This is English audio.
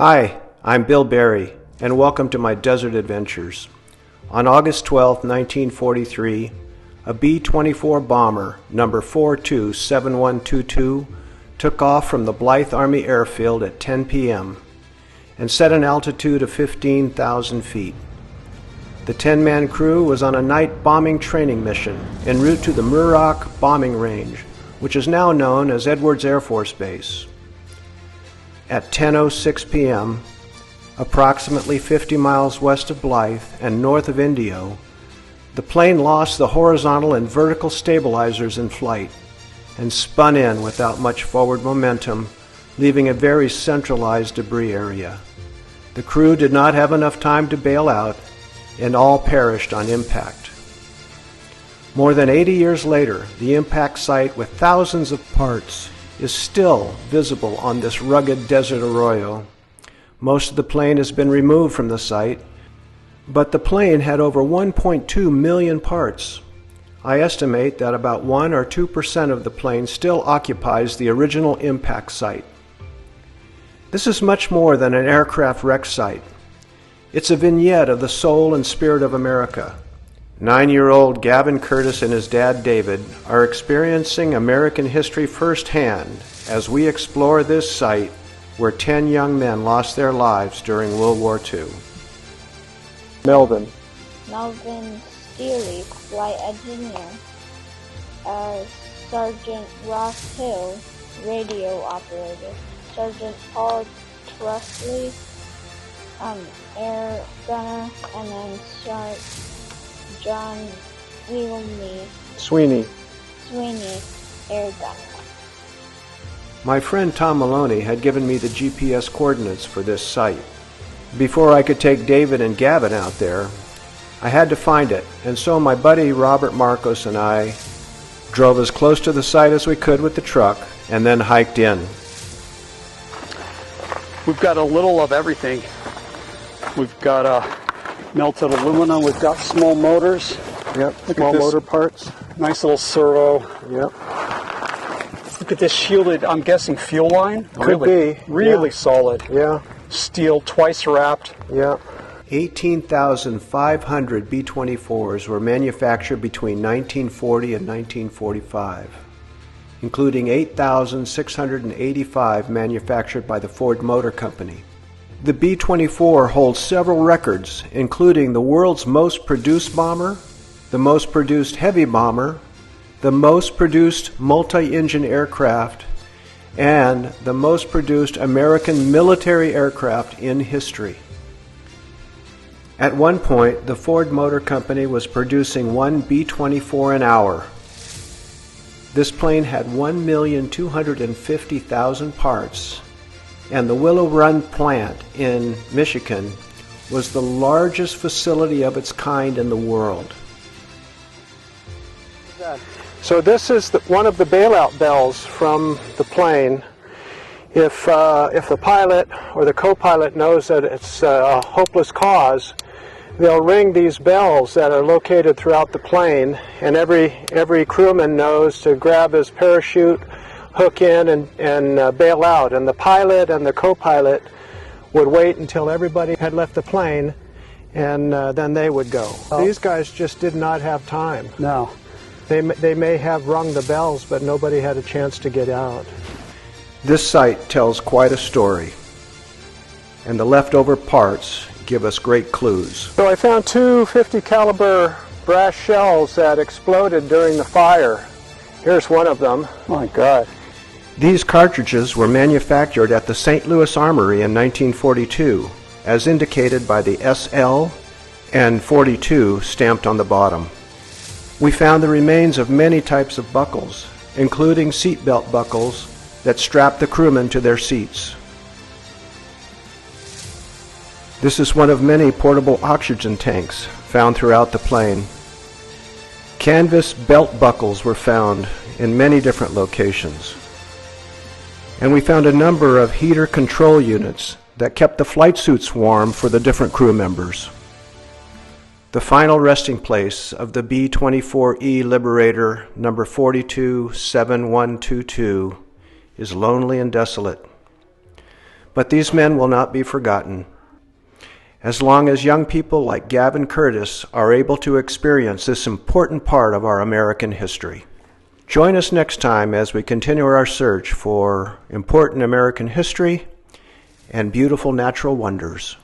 Hi, I'm Bill Barry, and welcome to my desert adventures. On August 12, 1943, a B-24 bomber, number 427122, took off from the Blythe Army Airfield at 10 p.m. and set an altitude of 15,000 feet. The 10-man crew was on a night bombing training mission en route to the Muroc bombing range, which is now known as Edwards Air Force Base. At 10:06 p.m., approximately 50 miles west of Blythe and north of Indio, the plane lost the horizontal and vertical stabilizers in flight and spun in without much forward momentum, leaving a very centralized debris area. The crew did not have enough time to bail out, and all perished on impact. More than 80 years later, the impact site with thousands of parts is still visible on this rugged desert arroyo. Most of the plane has been removed from the site, but the plane had over 1.2 million parts. I estimate that about 1 or 2% of the plane still occupies the original impact site. This is much more than an aircraft wreck site. It's a vignette of the soul and spirit of America. 9-year-old Gavin Curtis and his dad David are experiencing American history firsthand as we explore this site where 10 young men lost their lives during World War II. Melvin Steely, flight engineer. Sergeant Ross Hill, radio operator. Sergeant Paul Trusley, air gunner, and then John Sweeney, air gunner. My friend Tom Maloney had given me the GPS coordinates for this site. Before I could take David and Gavin out there, I had to find it, and so my buddy Robert Marcos and I drove as close to the site as we could with the truck and then hiked in. We've got a little of everything. We've got melted aluminum, we've got small motors. Yep, small motor parts. Nice little servo. Yep. Look at this shielded, I'm guessing, fuel line. Could be. Really solid. Yeah. Steel, twice wrapped. Yeah. 18,500 B-24s were manufactured between 1940 and 1945, including 8,685 manufactured by the Ford Motor Company. The B-24 holds several records, including the world's most produced bomber, the most produced heavy bomber, the most produced multi-engine aircraft, and the most produced American military aircraft in history. At one point, the Ford Motor Company was producing one B-24 an hour. This plane had 1,250,000 parts, and the Willow Run plant in Michigan was the largest facility of its kind in the world. So this is one of the bailout bells from the plane. If the pilot or the co-pilot knows that it's a hopeless cause, they'll ring these bells that are located throughout the plane, and every crewman knows to grab his parachute, hook in, and bail out. And the pilot and the co-pilot would wait until everybody had left the plane, and then they would go. These guys just did not have time. No. They may have rung the bells, but nobody had a chance to get out. This site tells quite a story, and the leftover parts give us great clues. So I found two 50 caliber brass shells that exploded during the fire. Here's one of them. My God. These cartridges were manufactured at the St. Louis Armory in 1942, as indicated by the SL and 42 stamped on the bottom. We found the remains of many types of buckles, including seatbelt buckles that strapped the crewmen to their seats. This is one of many portable oxygen tanks found throughout the plane. Canvas belt buckles were found in many different locations. And we found a number of heater control units that kept the flight suits warm for the different crew members. The final resting place of the B-24 Liberator number 427122 is lonely and desolate. But these men will not be forgotten. As long as young people like Gavin Curtis are able to experience this important part of our American history. Join us next time as we continue our search for important American history and beautiful natural wonders.